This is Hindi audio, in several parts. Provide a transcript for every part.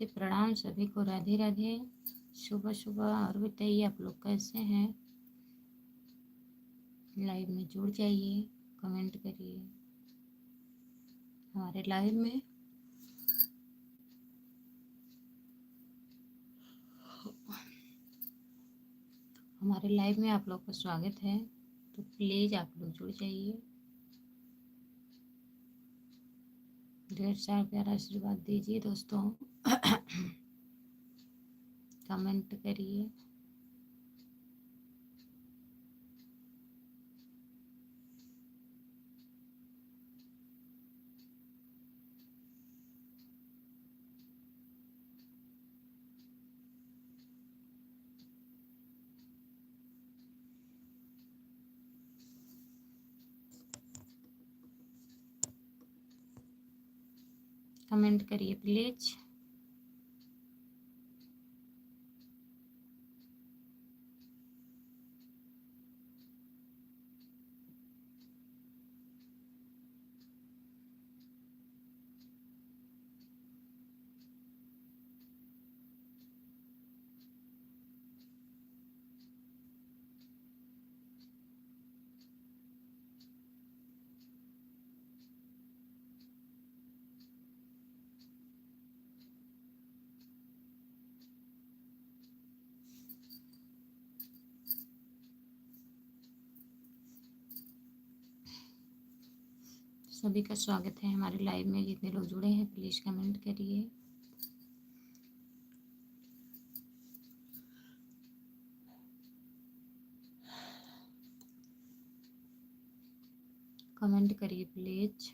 नमस्ते, प्रणाम सभी को, राधे राधे, सुबह सुबह। और बताइए आप लोग कैसे हैं। लाइव में जुड़ जाइए, कमेंट करिए हमारे लाइव में। हमारे लाइव में आप लोग का स्वागत है, तो प्लीज़ आप लोग जुड़ जाइए। ढेर सारा प्यारा आशीर्वाद दीजिए दोस्तों। कमेंट करिए। कमेंट करिए प्लीज़। सभी का स्वागत है हमारे लाइव में। जितने लोग जुड़े हैं प्लीज़ कमेंट करिए। कमेंट करिए प्लीज़।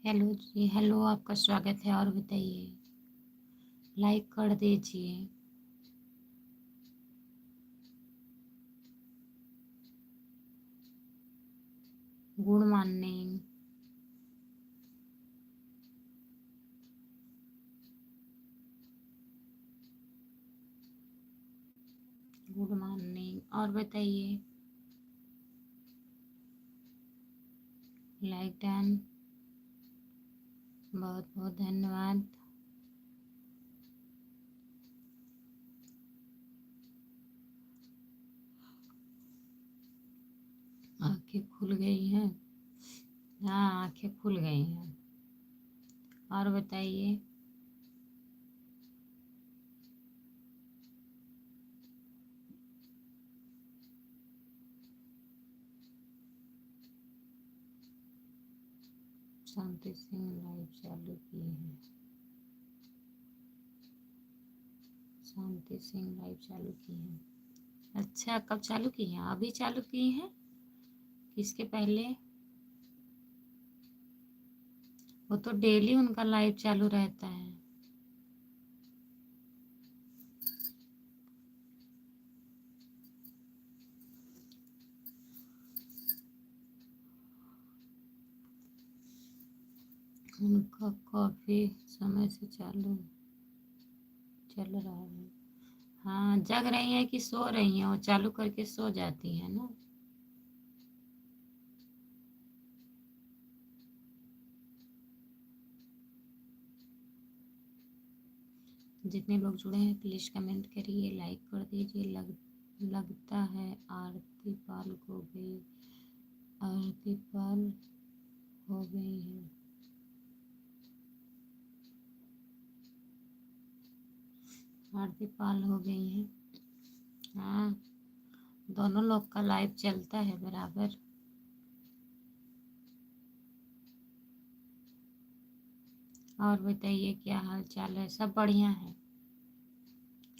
हेलो जी, हेलो, आपका स्वागत है। और बताइए, लाइक कर दीजिए। Good morning. Good morning. और बताइए। लाइक डन, बहुत बहुत धन्यवाद। आंखें खुल गई हैं। हाँ, आंखें खुल गई हैं। और बताइए। शांति सिंह लाइव चालू किए हैं। शांति सिंह लाइव चालू किए हैं। अच्छा, कब चालू किए हैं? अभी चालू किए हैं? किसके पहले? वो तो डेली उनका लाइव चालू रहता है। उनका काफ़ी समय से चालू चल रहा है। हाँ, जग रही हैं कि सो रही हैं? वो चालू करके सो जाती हैं ना। जितने लोग जुड़े हैं प्लीज़ कमेंट करिए, लाइक कर दीजिए। लगता है आरती पाल हो गई। आरती पाल हो गई है। आरती पाल हो गई हैं। हाँ, दोनों लोग का लाइव चलता है बराबर। और बताइए, क्या हाल चाल है? सब बढ़िया है।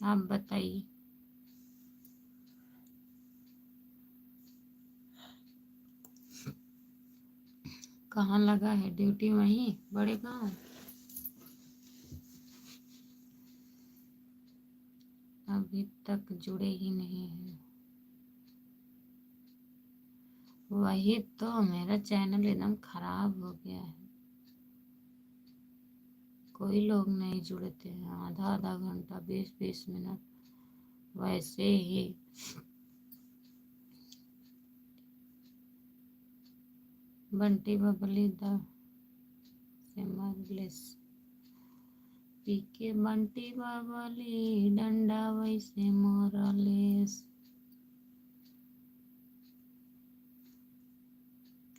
आप बताइए। कहाँ लगा है ड्यूटी? वहीं बड़े गाँव? अभी तक जुड़े ही नहीं हैं। वही तो, मेरा चैनल एकदम खराब हो गया है। कोई लोग नहीं जुड़ते हैं, आधा आधा घंटा 20-20 मिनट वैसे ही। बंटी बबली द सिमरलेस पीके बंटी बबली डंडा वैसे मोरलेस।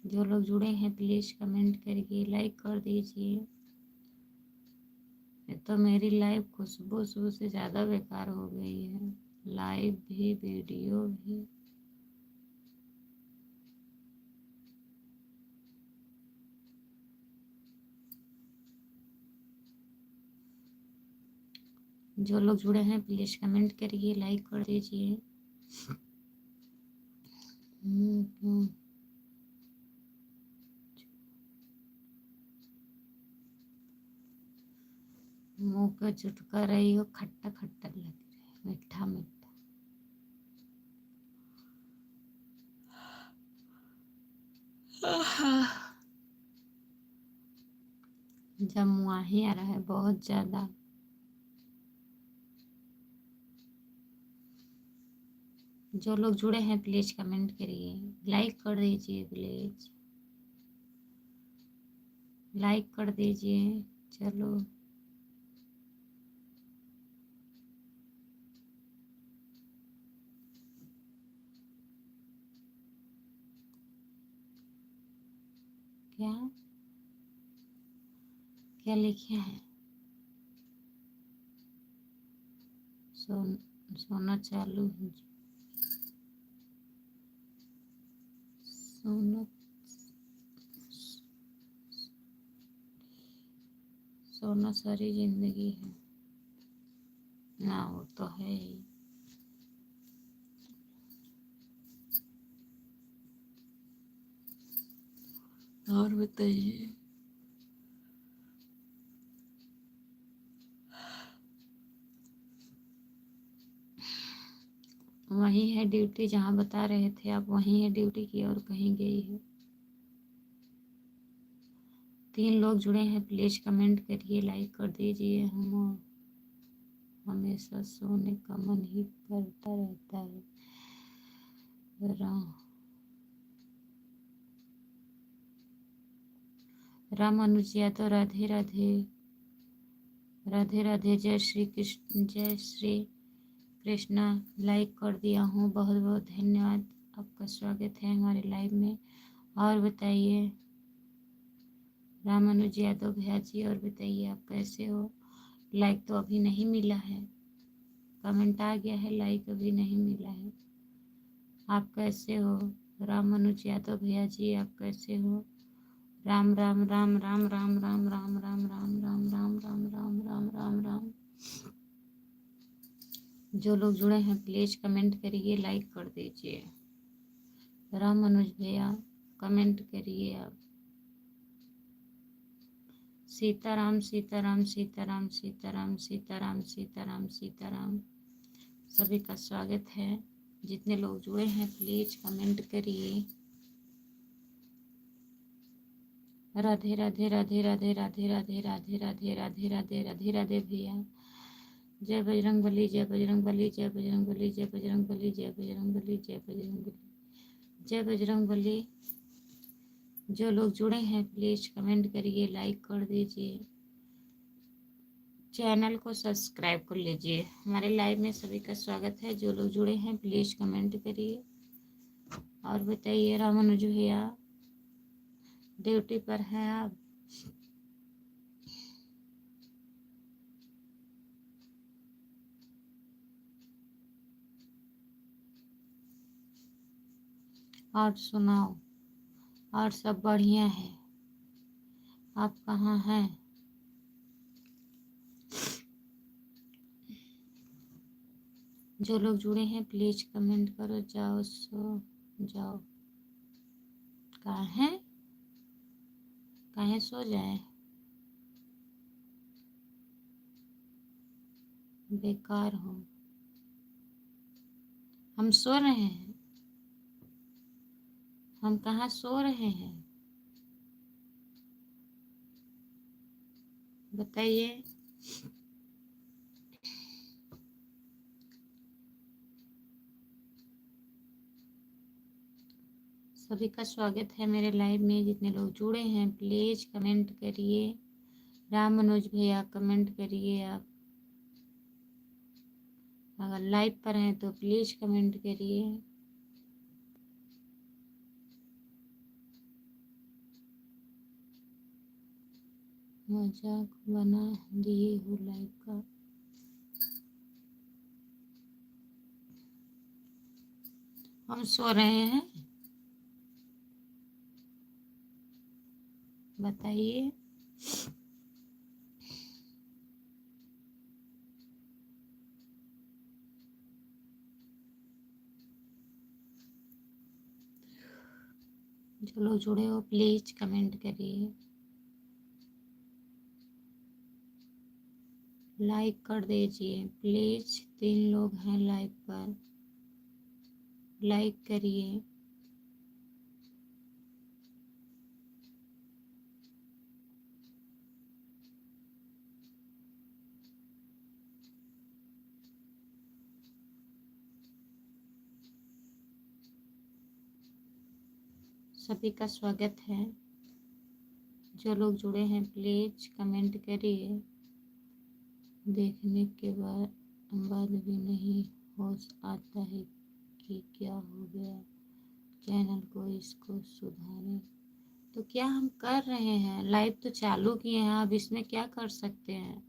जो लोग जुड़े हैं प्लीज कमेंट करिए, लाइक कर दीजिए। ये तो मेरी लाइव खुशबू से ज़्यादा बेकार हो गई है, लाइव भी वीडियो भी। जो लोग जुड़े हैं प्लीज कमेंट करिए, लाइक कर दीजिए। मुंह का चुटका रही हो, खट्टा खट्टा लग रहा है, मीठा मीठा। जमुआ ही आ रहा है बहुत ज्यादा। जो लोग जुड़े हैं प्लीज कमेंट करिए, लाइक कर दीजिए, प्लीज लाइक कर दीजिए। चलो क्या क्या लिखे हैं? सोना चालू है। सोना सोना सारी जिंदगी है ना, वो तो है ही। और बताइए। वही है ड्यूटी, जहाँ बता रहे थे आप, वही है ड्यूटी की और कहीं गई है। 3 लोग जुड़े हैं प्लीज कमेंट करिए, लाइक कर दीजिए। हम हमेशा सोने का मन ही करता रहता है। राम अनुज यादव, राधे राधे। राधे राधे। जय श्री कृष्ण, जय श्री कृष्णा। लाइक कर दिया हूँ, बहुत बहुत धन्यवाद। आपका स्वागत है हमारे लाइव में। और बताइए राम अनुज यादव भैया जी, और बताइए आप कैसे हो? लाइक तो अभी नहीं मिला है, कमेंट आ गया है, लाइक अभी नहीं मिला है। आप कैसे हो राम अनुज यादव भैया जी, आप कैसे हो? राम राम राम राम राम राम राम राम राम राम राम राम राम राम राम राम। जो लोग जुड़े हैं प्लीज कमेंट करिए, लाइक कर दीजिए। राम अनुज भैया कमेंट करिए आप। सीताराम सीताराम सीताराम सीताराम सीताराम सीताराम सीताराम। सभी का स्वागत है। जितने लोग जुड़े हैं प्लीज कमेंट करिए। राधे राधे राधे राधे राधे राधे राधे राधे राधे राधे राधे राधे भैया। जय बजरंग बली, जय बजरंग बली, जय बजरंग बली, जय बजरंग बली, जय बजरंग बली, जय बजरंग बली, जय बजरंग बली। जो लोग जुड़े हैं प्लीज कमेंट करिए, लाइक कर दीजिए, चैनल को सब्सक्राइब कर लीजिए। हमारे लाइव में सभी का स्वागत है। जो लोग जुड़े हैं प्लीज कमेंट करिए। और बताइए रामानुज भैया, ड्यूटी पर हैं आप? और सुनाओ, और सब बढ़िया है? आप कहाँ हैं? जो लोग जुड़े हैं प्लीज कमेंट करो। जाओ सो जाओ। कहाँ सो जाए? बेकार हो। हम सो रहे हैं? हम कहाँ सो रहे हैं, बताइए। सभी का स्वागत है मेरे लाइव में। जितने लोग जुड़े हैं प्लीज कमेंट करिए। राम मनोज भैया कमेंट करिए। आप अगर लाइव पर हैं तो प्लीज कमेंट करिए। मजाक बना दिए हो लाइव का। हम सो रहे हैं, बताइए। जो लोग जुड़े हो प्लीज कमेंट करिए, लाइक कर दीजिए प्लीज। 3 लोग हैं लाइव पर, लाइक करिए। सभी का स्वागत है। जो लोग जुड़े हैं प्लीज कमेंट करिए। देखने के बाद भी नहीं होश आता है कि क्या हो गया चैनल को, इसको सुधारें। तो क्या हम कर रहे हैं, लाइव तो चालू किए हैं, अब इसमें क्या कर सकते हैं।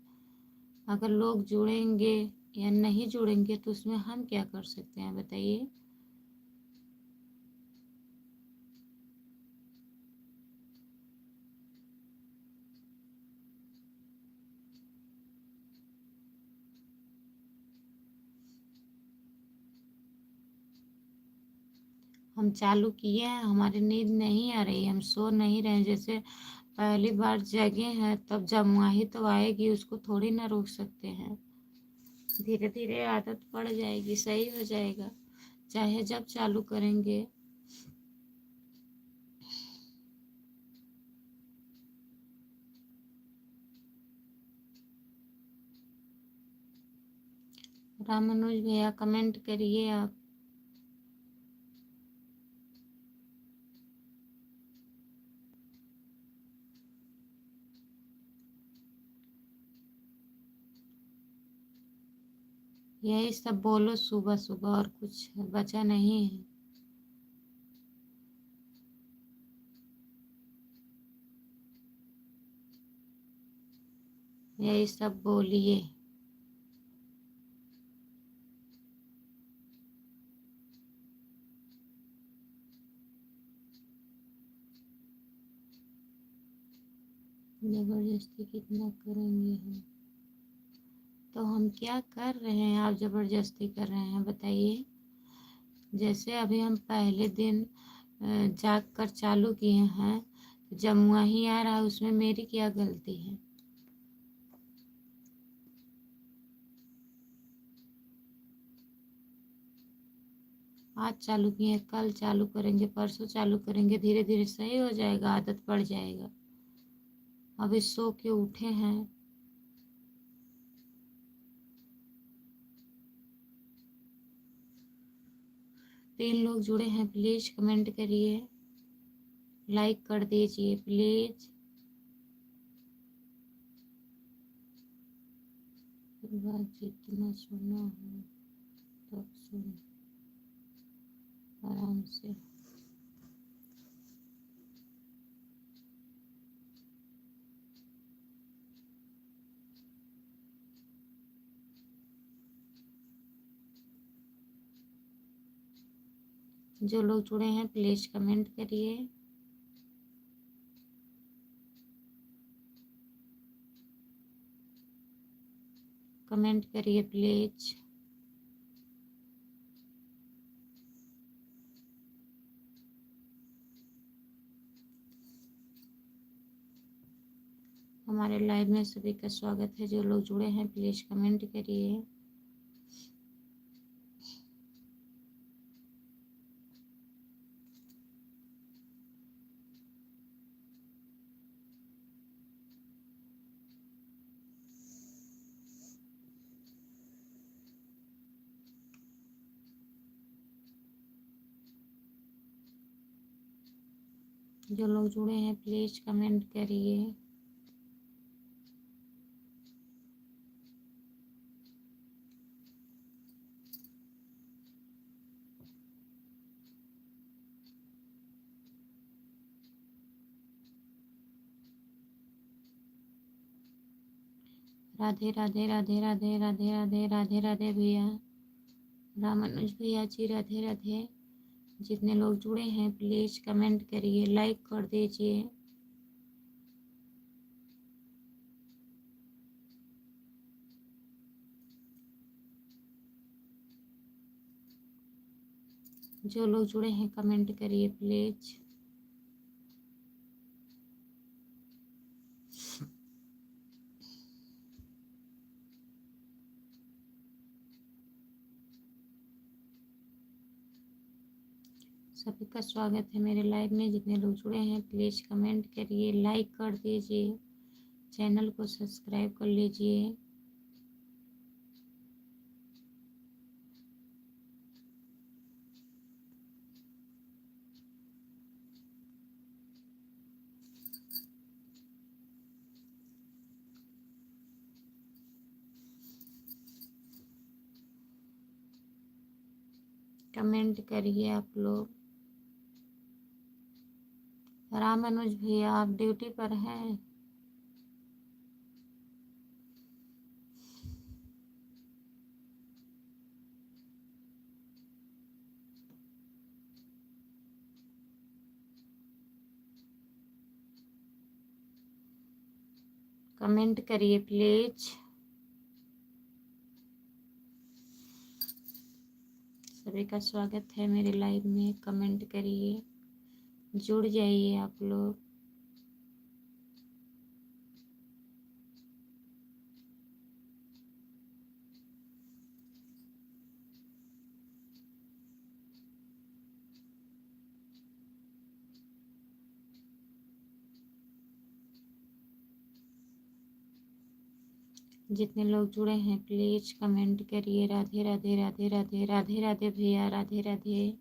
अगर लोग जुड़ेंगे या नहीं जुड़ेंगे तो उसमें हम क्या कर सकते हैं, बताइए। हम चालू किए हैं, हमारी नींद नहीं आ रही, हम सो नहीं रहे। जैसे पहली बार जगे हैं तब जमुआही तो आएगी, उसको थोड़ी ना रोक सकते हैं। धीरे धीरे आदत पड़ जाएगी, सही हो जाएगा, चाहे जब चालू करेंगे। राम मनोज भैया कमेंट करिए आप। यही सब बोलो सुबह सुबह, और कुछ बचा नहीं है। यही सब बोलिए। जबरदस्ती कितना करेंगे हम, तो हम क्या कर रहे हैं, आप जबरदस्ती कर रहे हैं, बताइए। जैसे अभी हम पहले दिन जाग कर चालू किए हैं, तो जमुआ ही आ रहा है, उसमें मेरी क्या गलती है। आज चालू किए, कल चालू करेंगे, परसों चालू करेंगे, धीरे धीरे सही हो जाएगा, आदत पड़ जाएगा। अभी सो के उठे हैं। तीन लोग जुड़े हैं प्लीज कमेंट करिए, लाइक कर दीजिए प्लीज। जितना सुना हो तब सुन आराम से। जो लोग जुड़े हैं प्लीज कमेंट करिए। कमेंट करिए प्लीज। हमारे लाइव में सभी का स्वागत है। जो लोग जुड़े हैं प्लीज कमेंट करिए। जो लोग जुड़े हैं प्लीज कमेंट करिए। राधे राधे राधे राधे राधे राधे राधे राधे भैया, रामानुज भैया जी राधे राधे। जितने लोग जुड़े हैं प्लीज कमेंट करिए, लाइक कर दीजिए। जो लोग जुड़े हैं कमेंट करिए प्लीज। सभी का स्वागत है मेरे लाइव में। जितने लोग जुड़े हैं प्लीज कमेंट करिए, लाइक कर दीजिए, चैनल को सब्सक्राइब कर लीजिए। कमेंट करिए आप लोग। राम अनुज भैया आप ड्यूटी पर हैं? कमेंट करिए प्लीज। सभी का स्वागत है मेरे लाइव में। कमेंट करिए, जुड़ जाइए आप लोग। जितने लोग जुड़े हैं प्लीज कमेंट करिए। राधे राधे राधे राधे राधे राधे भैया, राधे राधे।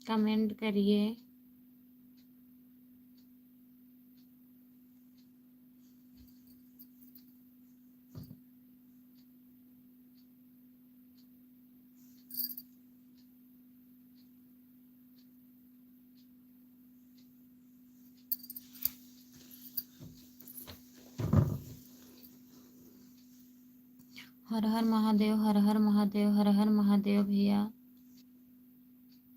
कमेंट करिए। हर हर महादेव, हर हर महादेव, हर हर महादेव भैया।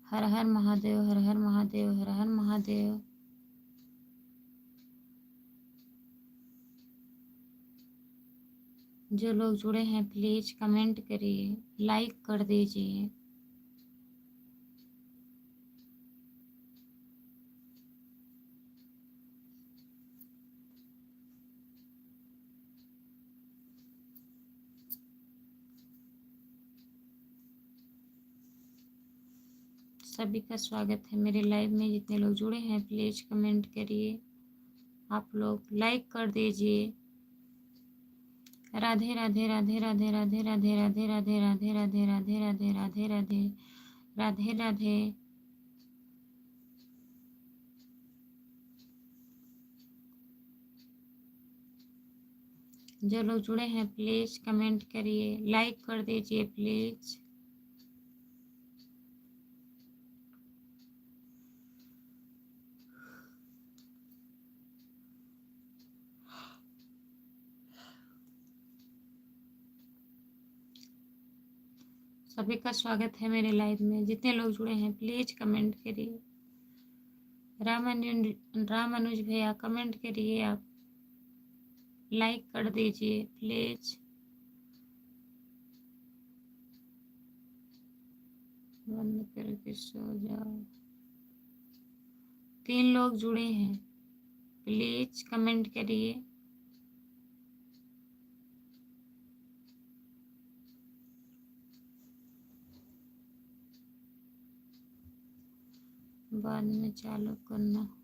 हर हर महादेव, हर हर महादेव, हर हर महादेव। जो लोग जुड़े हैं प्लीज कमेंट करिए, लाइक कर दीजिए। सभी का स्वागत है मेरे लाइव में। जितने लोग जुड़े हैं प्लीज कमेंट करिए, आप लोग लाइक कर दीजिए। राधे राधे राधे राधे राधे राधे राधे राधे राधे राधे राधे राधे राधे राधे राधे राधे। जो लोग जुड़े हैं प्लीज कमेंट करिए, लाइक कर दीजिए प्लीज। सभी का स्वागत है मेरे लाइव में। जितने लोग जुड़े हैं प्लीज कमेंट करिए। रामानुज भैया कमेंट करिए, आप लाइक कर दीजिए प्लीज। बंद करके सो जाओ। 3 लोग जुड़े हैं प्लीज कमेंट करिए। बाद में चालू करना।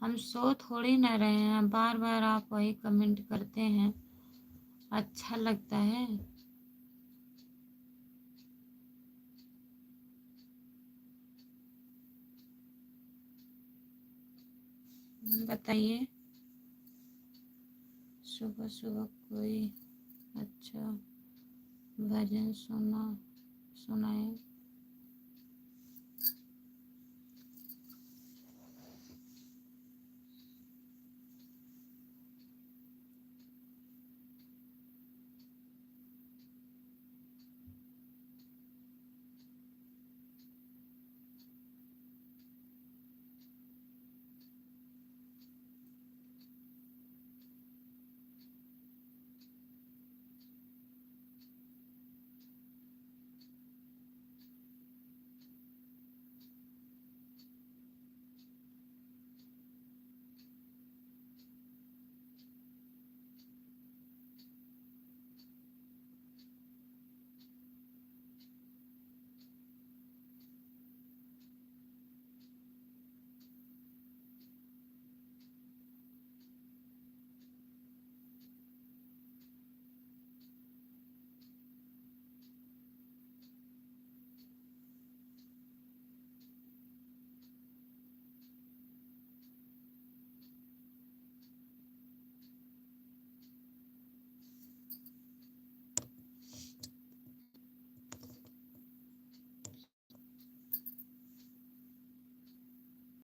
हम सो थोड़ी ना रहे हैं, बार बार आप वही कमेंट करते हैं, अच्छा लगता है। बताइए, सुबह सुबह कोई अच्छा भजन सुनाए।